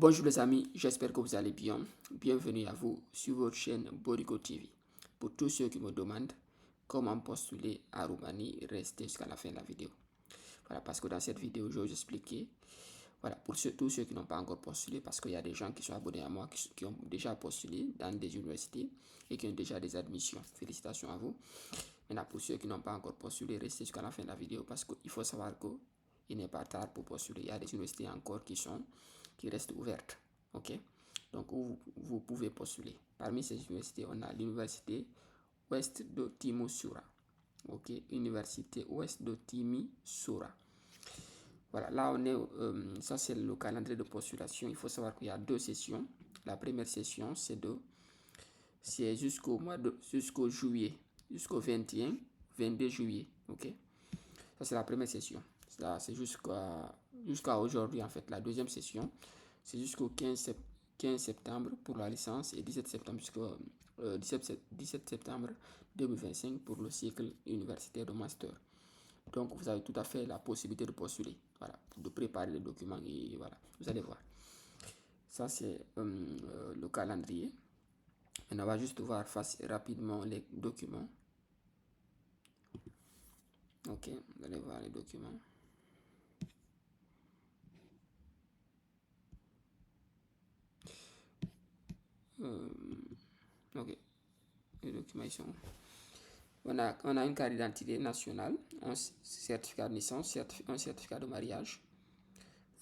Bonjour les amis, j'espère que vous allez bien. Bienvenue à vous sur votre chaîne Borico TV. Pour tous ceux qui me demandent comment postuler à Roumanie, restez jusqu'à la fin de la vidéo. Voilà, parce que dans cette vidéo, je vais vous expliquer. Voilà, pour tous ceux qui n'ont pas encore postulé, parce qu'il y a des gens qui sont abonnés à moi, qui ont déjà postulé dans des universités et qui ont déjà des admissions. Félicitations à vous. Maintenant, pour ceux qui n'ont pas encore postulé, restez jusqu'à la fin de la vidéo parce qu'il faut savoir qu'il n'est pas tard pour postuler. Il y a des universités encore qui restent ouvertes. Ok? Donc, vous pouvez postuler. Parmi ces universités, on a l'université Ouest de Timisoara. Ok? Université Ouest de Timisoara. Voilà, là on est, ça c'est le calendrier de postulation. Il faut savoir qu'il y a deux sessions. La première session, c'est jusqu'au juillet, jusqu'au 22 juillet. Ok? Ça c'est la première session. Ça c'est jusqu'à aujourd'hui en fait. La deuxième session, c'est jusqu'au 15 septembre pour la licence et 17 septembre jusqu'au 17 septembre 2025 pour le cycle universitaire de master. Donc vous avez tout à fait la possibilité de postuler, voilà, de préparer les documents et voilà, vous allez voir. Ça c'est le calendrier. On va juste voir rapidement les documents. Ok, vous allez voir les documents. Ok, les documents ils sont. On a une carte d'identité nationale, un certificat de naissance, un certificat de mariage,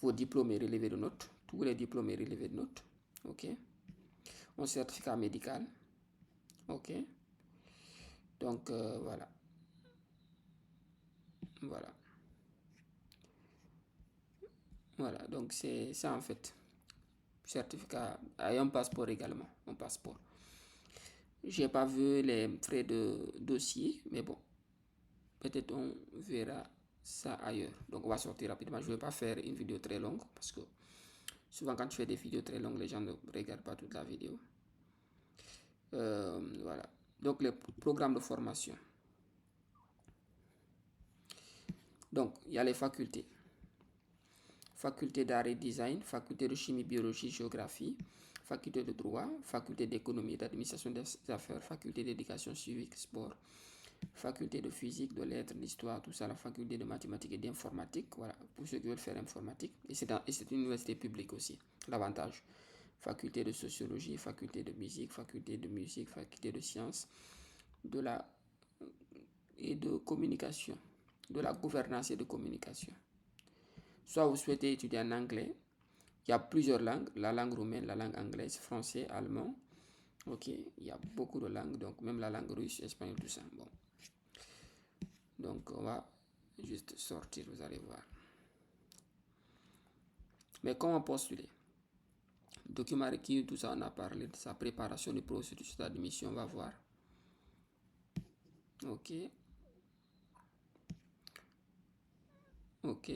vos diplômes et relevés de notes, tous les diplômes et relevés de notes, ok, un certificat médical, ok, donc voilà, donc c'est ça en fait, certificat, et un passeport également, un passeport. J'ai pas vu les frais de dossier, mais bon, peut-être on verra ça ailleurs. Donc on va sortir rapidement. Je ne vais pas faire une vidéo très longue parce que souvent quand tu fais des vidéos très longues, les gens ne regardent pas toute la vidéo. Voilà. Donc les programmes de formation. Donc il y a les facultés. Faculté d'art et design, faculté de chimie, biologie, géographie, faculté de droit, faculté d'économie et d'administration des affaires, faculté d'éducation civique, sport, faculté de physique, de lettres, d'histoire, tout ça, la faculté de mathématiques et d'informatique, voilà, pour ceux qui veulent faire informatique. Et c'est une université publique aussi, l'avantage. Faculté de sociologie, faculté de musique, faculté de sciences, et de communication, de la gouvernance et de communication. Soit vous souhaitez étudier en anglais, il y a plusieurs langues, la langue roumaine, la langue anglaise, français, allemand, ok, il y a beaucoup de langues, donc même la langue russe, espagnol, tout ça, bon. Donc on va juste sortir, vous allez voir. Mais comment postuler? Document requis, tout ça on a parlé de sa préparation du processus d'admission, on va voir. Ok. Ok.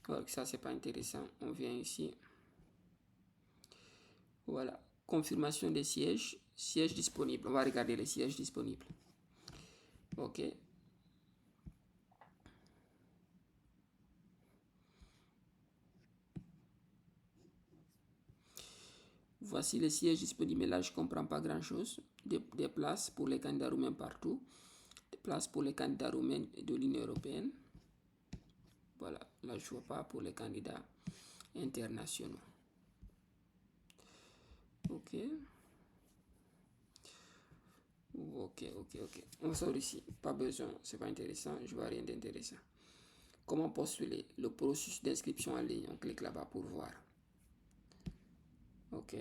Donc ça c'est pas intéressant, on vient ici. Voilà, confirmation des sièges, sièges disponibles. On va regarder les sièges disponibles. Ok. Voici les sièges disponibles. Mais là, je ne comprends pas grand-chose. Des places pour les candidats roumains partout. Des places pour les candidats roumains de l'Union européenne. Voilà, là, je ne vois pas pour les candidats internationaux. Ok. Ok. On sort ici. Pas besoin, c'est pas intéressant. Je vois rien d'intéressant. Comment postuler? Le processus d'inscription en ligne. On clique là-bas pour voir. Ok.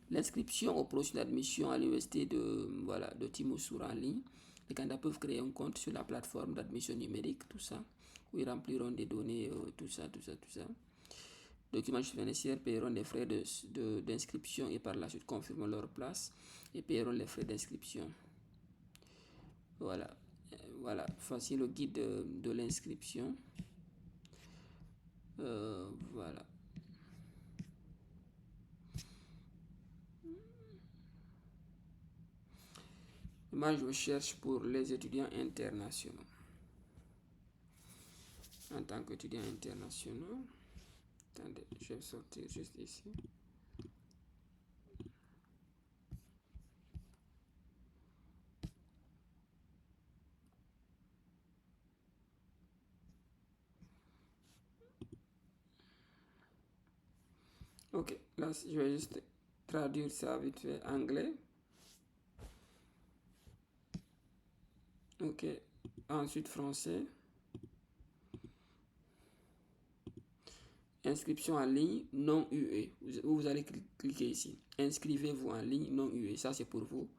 L'inscription au processus d'admission à l'université de Timisoara en ligne. Les candidats peuvent créer un compte sur la plateforme d'admission numérique, tout ça, où ils rempliront des données, tout ça. Documents financiers paieront les frais d'inscription et par la suite confirmeront leur place et paieront les frais d'inscription. Voilà. Voilà. Voici le guide de l'inscription. Voilà. Moi, je cherche pour les étudiants internationaux. En tant qu'étudiant international, attendez, je vais sortir juste ici. Ok, là, je vais juste traduire ça vite fait anglais. Ok, ensuite français. Inscription en ligne non UE. Vous allez cliquer ici. Inscrivez-vous en ligne non UE. Ça, c'est pour vous,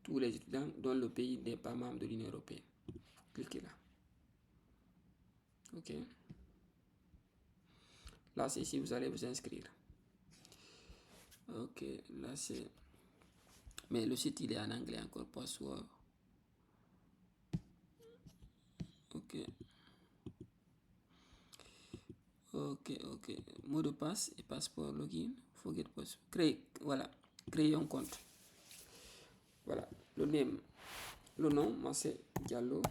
tous les étudiants dont le pays n'est pas membre de l'Union européenne. Cliquez là. Ok. Là, c'est ici, vous allez vous inscrire. Ok, là, c'est... Mais le site, il est en anglais encore, password. Ok. Ok. Mot de passe et passeport login. Forget password. Voilà. Créer un compte. Voilà. Le nom, moi, c'est Diallo.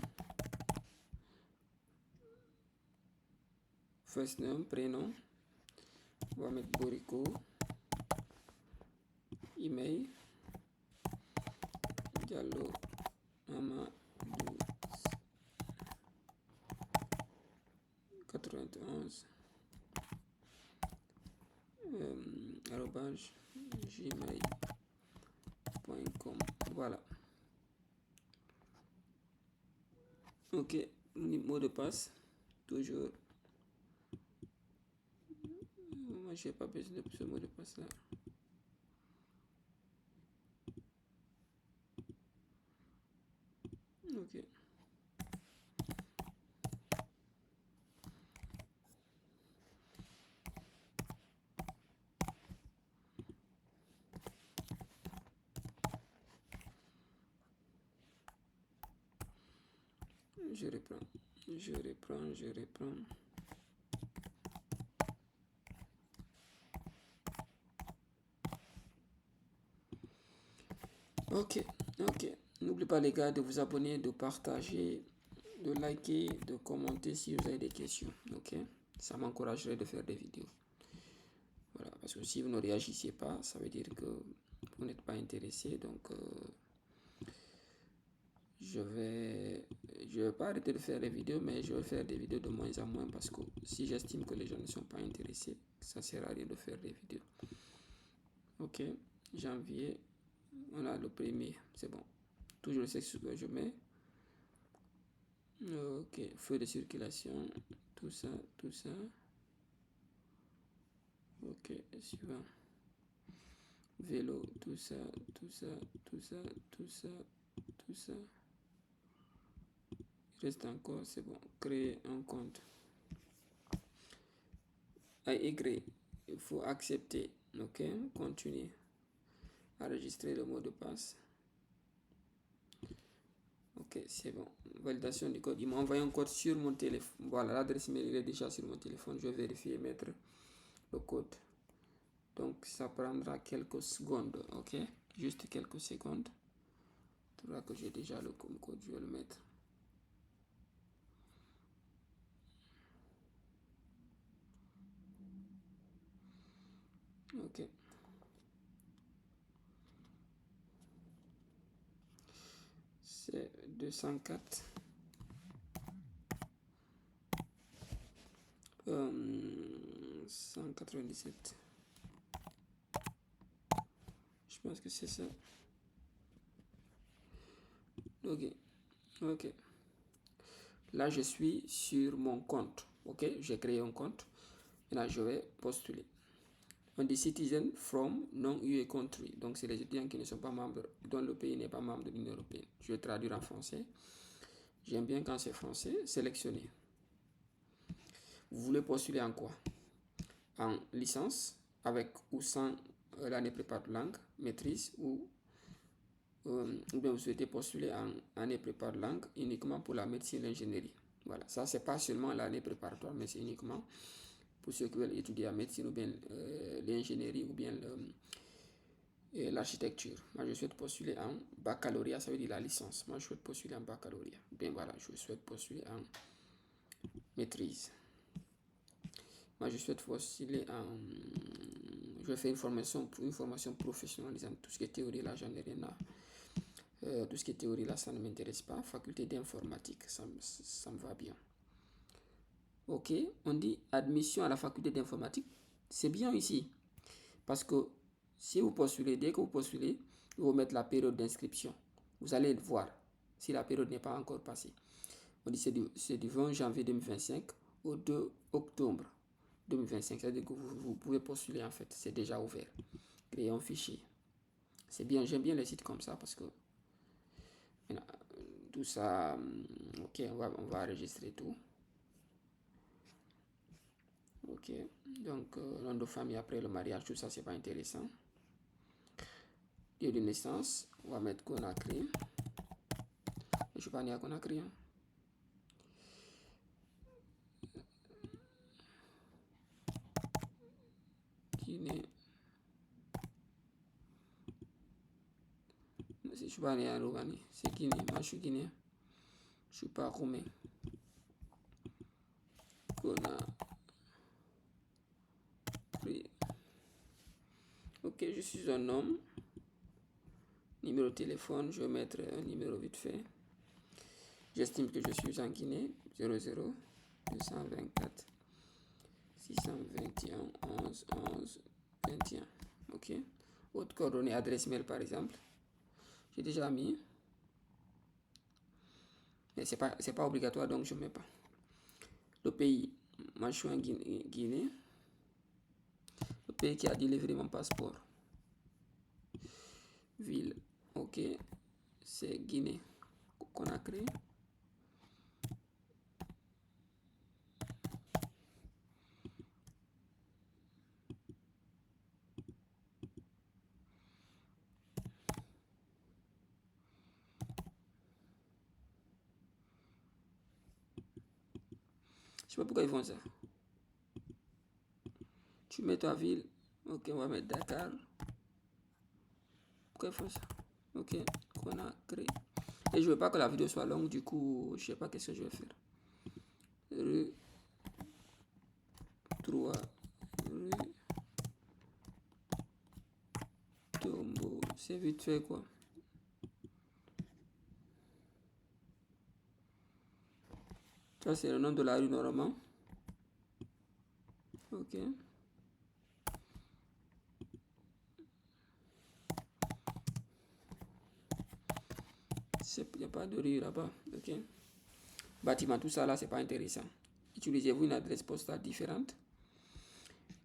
First name, prénom. On va mettre Boriko. Email. Diallo. Amadou. 91. Arrobage gmail.com. Voilà. Ok, mot de passe, toujours. Moi, je n'ai pas besoin de ce mot de passe là. Ok. Je reprends. Ok. N'oubliez pas les gars de vous abonner, de partager, de liker, de commenter si vous avez des questions. Ok. Ça m'encouragerait de faire des vidéos. Voilà. Parce que si vous ne réagissez pas, ça veut dire que vous n'êtes pas intéressé. Donc, je vais pas arrêter de faire des vidéos, mais je vais faire des vidéos de moins en moins parce que si j'estime que les gens ne sont pas intéressés, ça sert à rien de faire des vidéos. Ok, janvier, voilà le premier, c'est bon. Toujours le sexe que je mets. Ok, feu de circulation, tout ça. Ok, suivant. Vélo, tout ça. Il reste encore, c'est bon. Créer un compte. Y, il faut accepter. Ok, continuer. Enregistrer le mot de passe. Ok, c'est bon. Validation du code. Il m'a envoyé un code sur mon téléphone. Voilà, l'adresse mail il est déjà sur mon téléphone. Je vais vérifier et mettre le code. Donc, ça prendra quelques secondes. Ok, juste quelques secondes. Tu vois que j'ai déjà le code. Je vais le mettre. Ok. C'est 204. 197. Je pense que c'est ça. Ok. Là, je suis sur mon compte. Ok, j'ai créé un compte. Maintenant, je vais postuler. On dit citizen from non-UE country. Donc, c'est les étudiants qui ne sont pas membres, dont le pays n'est pas membre de l'Union européenne. Je vais traduire en français. J'aime bien quand c'est français. Sélectionner. Vous voulez postuler en quoi? En licence, avec ou sans l'année prépa de langue, maîtrise, ou bien vous souhaitez postuler en année prépa de langue uniquement pour la médecine et l'ingénierie. Voilà, ça c'est pas seulement l'année préparatoire, mais c'est uniquement pour ceux qui veulent étudier la médecine ou bien l'ingénierie ou bien l'architecture. Moi, je souhaite postuler en baccalauréat, ça veut dire la licence. Moi, je souhaite postuler en baccalauréat. Bien voilà, je souhaite postuler en maîtrise. Moi, je souhaite postuler en... Je vais faire une formation professionnalisante. Tout ce qui est théorie, là, j'en ai rien à... tout ce qui est théorie, là, ça ne m'intéresse pas. Faculté d'informatique, ça me va bien. Ok, on dit admission à la faculté d'informatique. C'est bien ici. Parce que si vous postulez, dès que vous postulez, vous vous mettre la période d'inscription. Vous allez voir si la période n'est pas encore passée. On dit c'est du 20 janvier 2025 au 2 octobre 2025. C'est-à-dire que vous pouvez postuler en fait. C'est déjà ouvert. Créer un fichier. C'est bien, j'aime bien les sites comme ça parce que tout ça, ok, on va enregistrer tout. Ok, donc nom de famille après le mariage, tout ça c'est pas intéressant. Lieu de naissance, on va mettre Conakry. Je suis pas né à Conakry. Hein. Guinée. Je suis pas né à Roumanie, c'est Guinée. Moi je suis guinéen. Je suis pas roumain. Conakry. Ok, je suis un homme. Numéro de téléphone, je vais mettre un numéro vite fait. J'estime que je suis en Guinée. 00 224 621 11 11 21. Ok. Autre coordonnée, adresse mail par exemple. J'ai déjà mis. Mais c'est pas obligatoire donc je ne mets pas. Le pays, moi je suis en Guinée. Le pays qui a délivré mon passeport. Ville, ok. C'est Guinée. Conakry. Je sais pas pourquoi ils font ça. Tu mets ta ville. Ok, on va mettre Dakar. Pourquoi ils font ça? Ok, Conakry. Et je veux pas que la vidéo soit longue, du coup, je sais pas qu'est-ce que je vais faire. Rue 3, rue Tombo. C'est vite fait quoi. Ça, c'est le nom de la rue normalement. Ok. Il n'y a pas de rue là-bas. Ok. Bâtiment, tout ça là, c'est pas intéressant. Utilisez-vous une adresse postale différente.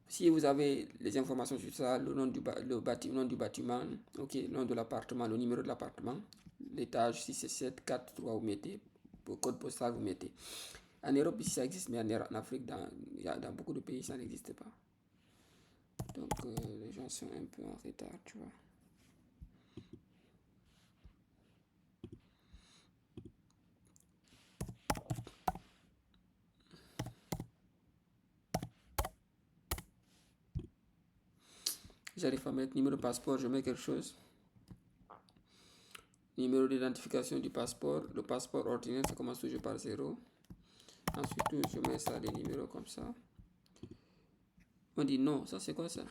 Si vous avez les informations sur ça, le nom du bâtiment, ok, le nom de l'appartement, le numéro de l'appartement, l'étage, si c'est 7, 4, 3, vous mettez, le code postal, vous mettez. En Europe, ici, ça existe, mais en Afrique, dans beaucoup de pays, ça n'existe pas. Donc, les gens sont un peu en retard, tu vois. J'arrive à mettre numéro de passeport, je mets quelque chose. Numéro d'identification du passeport. Le passeport ordinaire, ça commence toujours par 0. Ensuite, je mets ça, des numéros comme ça. On dit non, ça c'est quoi ça?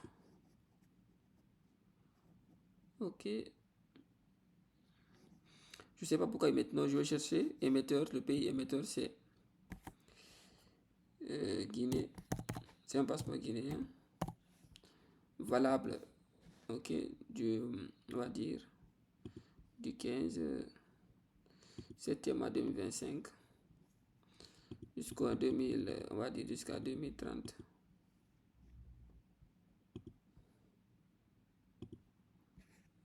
Ok. Je sais pas pourquoi ils mettent non, je vais chercher. Émetteur, le pays émetteur c'est Guinée. C'est un passeport guinéen. Valable, ok, on va dire, du 15 septembre 2025 jusqu'à 2000, on va dire jusqu'à 2030.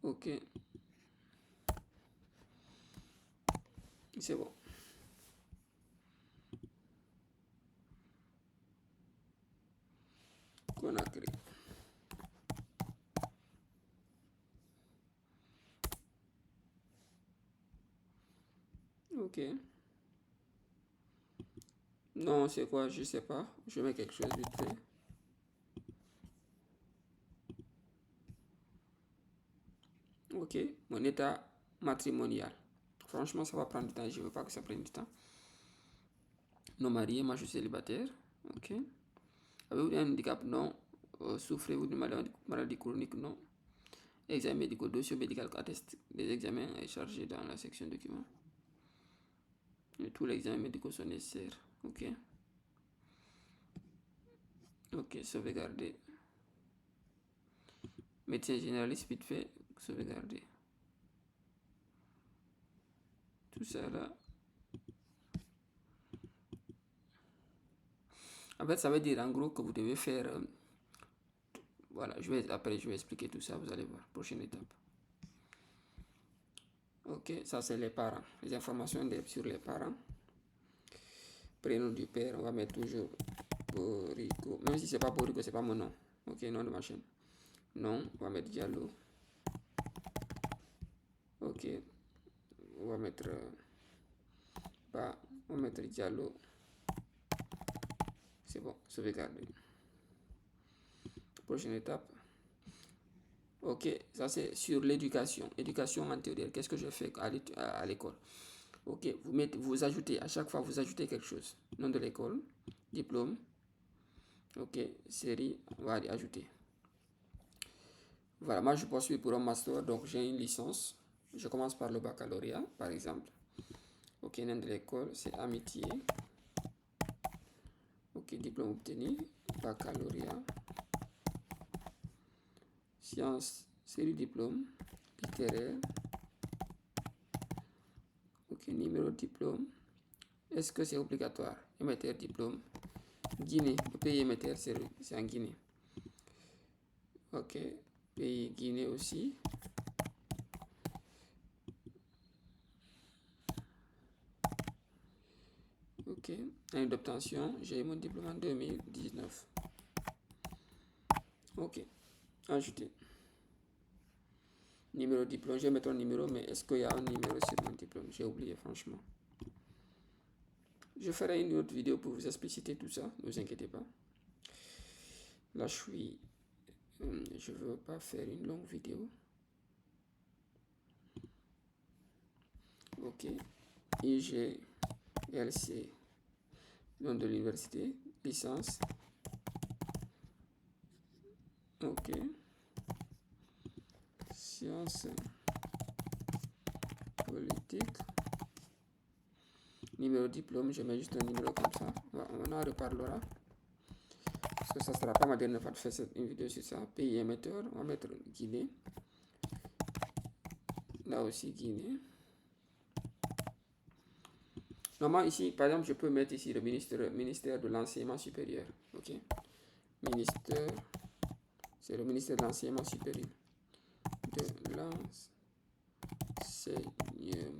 Ok. C'est bon. Conakry. Ok. Non, c'est quoi? Je sais pas. Je mets quelque chose vite fait. Ok, mon état matrimonial. Franchement, ça va prendre du temps. Je ne veux pas que ça prenne du temps. Non marié, moi je suis célibataire. Ok. Avez-vous un handicap? Non. Souffrez-vous d'une maladie chronique? Non. Examen médical, dossier médical atteste des examens est chargé dans la section documents. Et tous les examens médicaux sont nécessaires. Ok. Ok, sauvegarder. Médecin généraliste, vite fait, sauvegarder. Tout ça là. En fait, ça veut dire en gros que vous devez faire. Voilà, après je vais expliquer tout ça, vous allez voir. Prochaine étape. Ok, ça c'est les parents. Les informations sur les parents. Prénom du père, on va mettre toujours Borico. Même si c'est pas Borico, c'est pas mon nom. Ok, nom de ma chaîne. Non, on va mettre Diallo. Ok, on va mettre on va mettre Diallo. C'est bon, sauvegarder. Prochaine étape. Ok, ça c'est sur l'éducation. Éducation antérieure. Qu'est-ce que je fais à l'école? Ok, vous ajoutez, à chaque fois vous ajoutez quelque chose. Nom de l'école, diplôme. Ok, série, on va ajouter. Voilà, moi je poursuis pour un master, donc j'ai une licence. Je commence par le baccalauréat, par exemple. Ok, nom de l'école, c'est amitié. Ok, diplôme obtenu, baccalauréat. Sciences, série diplôme, littéraire. Ok, numéro de diplôme. Est-ce que c'est obligatoire? Émetteur diplôme. Guinée, le pays émetteur, c'est en Guinée. Ok, pays Guinée aussi. Ok, année d'obtention, j'ai eu mon diplôme en 2019. Ok, ajouter. Numéro de diplôme, je vais mettre un numéro, mais est-ce qu'il y a un numéro sur mon diplôme? J'ai oublié, franchement. Je ferai une autre vidéo pour vous expliciter tout ça, ne vous inquiétez pas. Là, je veux pas faire une longue vidéo. Ok, IGLC, nom de l'université, licence. Ok, sciences politiques. Numéro de diplôme, je mets juste un numéro comme ça. On en reparlera. Parce que ça sera pas ma dernière fois de faire une vidéo sur ça. Pays émetteur, on va mettre Guinée. Là aussi, Guinée. Normalement, ici, par exemple, je peux mettre ici le ministère de l'enseignement supérieur. Ok. Ministère, c'est le ministère de l'enseignement supérieur. De l'enseignement supérieur.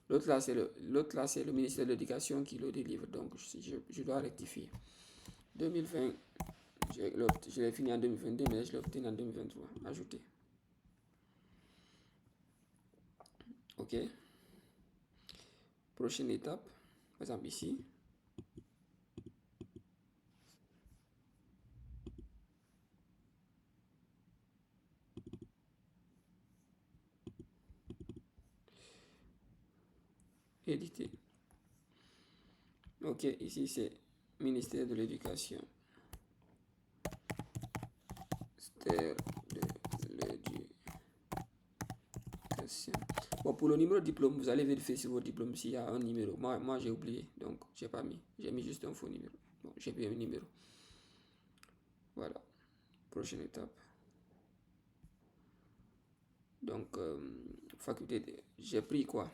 L'autre là, c'est le ministère de l'Éducation qui le délivre. Donc, je dois rectifier. 2020, je l'ai fini en 2022, mais je l'ai obtenu en 2023. Ajouter. Ok. Prochaine étape. Par exemple, ici. Éditer. Ok, ici c'est ministère de l'Éducation. Ministère de l'Éducation. Bon, pour le numéro de diplôme, vous allez vérifier sur votre diplôme s'il y a un numéro. Moi j'ai oublié, donc j'ai pas mis. J'ai mis juste un faux numéro. Bon, j'ai mis un numéro. Voilà. Prochaine étape. Donc, j'ai pris quoi?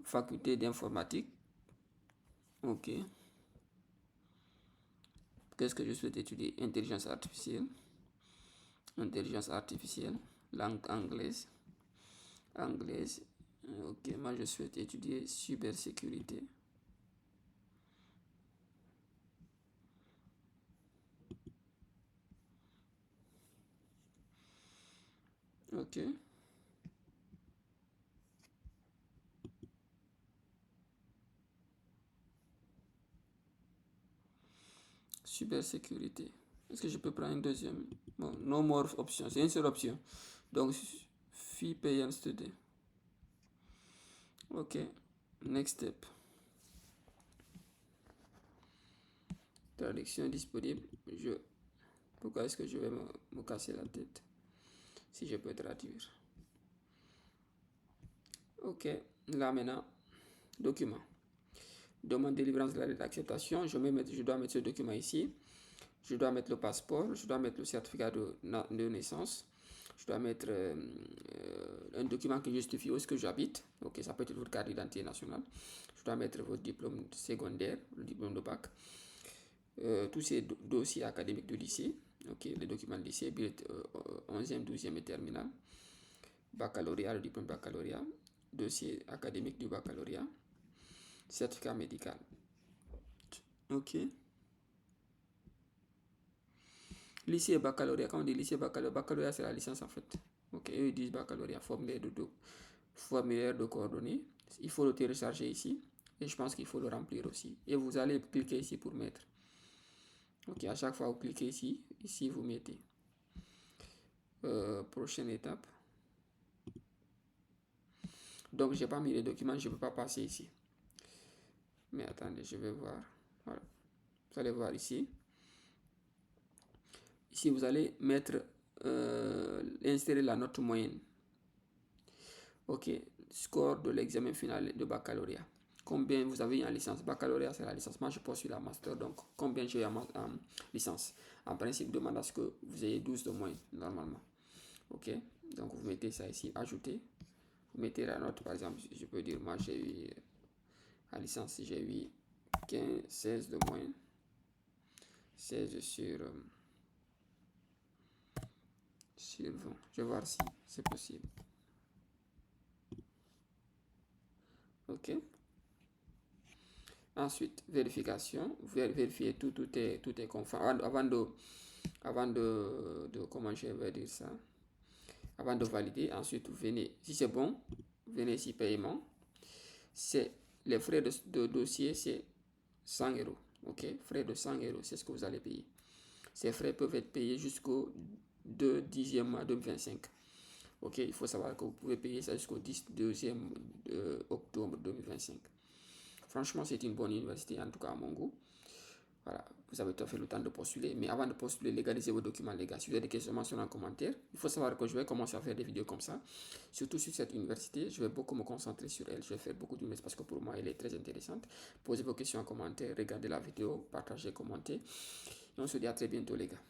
Faculté d'informatique. Ok. Qu'est-ce que je souhaite étudier? Intelligence artificielle. Intelligence artificielle. Langue anglaise. Anglaise. Ok, moi je souhaite étudier cybersécurité. Ok. Cybersécurité. Est-ce que je peux prendre une deuxième? Bon, no more options. C'est une seule option. Donc, fee payant study. Ok. Next step. Traduction disponible. Pourquoi est-ce que je vais me casser la tête si je peux traduire? Ok. Là maintenant, document. Demande de délivrance de la lettre d'acceptation. Je dois mettre ce document ici. Je dois mettre le passeport. Je dois mettre le certificat de naissance. Je dois mettre un document qui justifie où est-ce que j'habite. Ok, ça peut être votre carte d'identité nationale. Je dois mettre votre diplôme secondaire, le diplôme de bac. Tous ces dossiers académiques du lycée. Ok, les documents de lycée, 11e, 12e et terminal. Baccalauréat, le diplôme de baccalauréat. Dossier académique du baccalauréat. Certificat médical. Ok. Lycée et baccalauréat. Quand on dit lycée et baccalauréat, c'est la licence en fait. Ok, eux ils disent baccalauréat, formulaire de coordonnées. Il faut le télécharger ici. Et je pense qu'il faut le remplir aussi. Et vous allez cliquer ici pour mettre. Ok, à chaque fois vous cliquez ici. Ici vous mettez. Prochaine étape. Donc j'ai pas mis les documents, je ne peux pas passer ici. Mais attendez, je vais voir. Voilà. Vous allez voir ici. Ici, vous allez mettre, insérer la note moyenne. Ok, score de l'examen final de baccalauréat. Combien vous avez en licence? Baccalauréat, c'est la licence. Moi, je poursuis la master. Donc, combien j'ai en licence? En principe, demande à ce que vous ayez 12 de moyenne, normalement. Ok, donc vous mettez ça ici, ajouter. Vous mettez la note, par exemple, je peux dire, moi, j'ai eu, en licence, j'ai eu 15, 16 de moyenne. 16 sur 20. Je vais voir si c'est possible. Ok. Ensuite, vérification. Vous vérifiez tout est conforme. Avant de comment je vais dire ça? Avant de valider, ensuite, vous venez, si c'est bon, vous venez ici, paiement. C'est les frais de dossier, c'est 100 €. Ok, frais de 100 €, c'est ce que vous allez payer. Ces frais peuvent être payés jusqu'au 10e mois 2025. Ok, il faut savoir que vous pouvez payer ça jusqu'au 2e octobre 2025. Franchement, c'est une bonne université, en tout cas à mon goût. Voilà, vous avez tout fait le temps de postuler. Mais avant de postuler, légalisez vos documents, les gars. Si vous avez des questions, mentionnez en commentaire. Il faut savoir que je vais commencer à faire des vidéos comme ça. Surtout sur cette université, je vais beaucoup me concentrer sur elle. Je vais faire beaucoup d'universités parce que pour moi, elle est très intéressante. Posez vos questions en commentaire, regardez la vidéo, partagez, commentez. Et on se dit à très bientôt, les gars.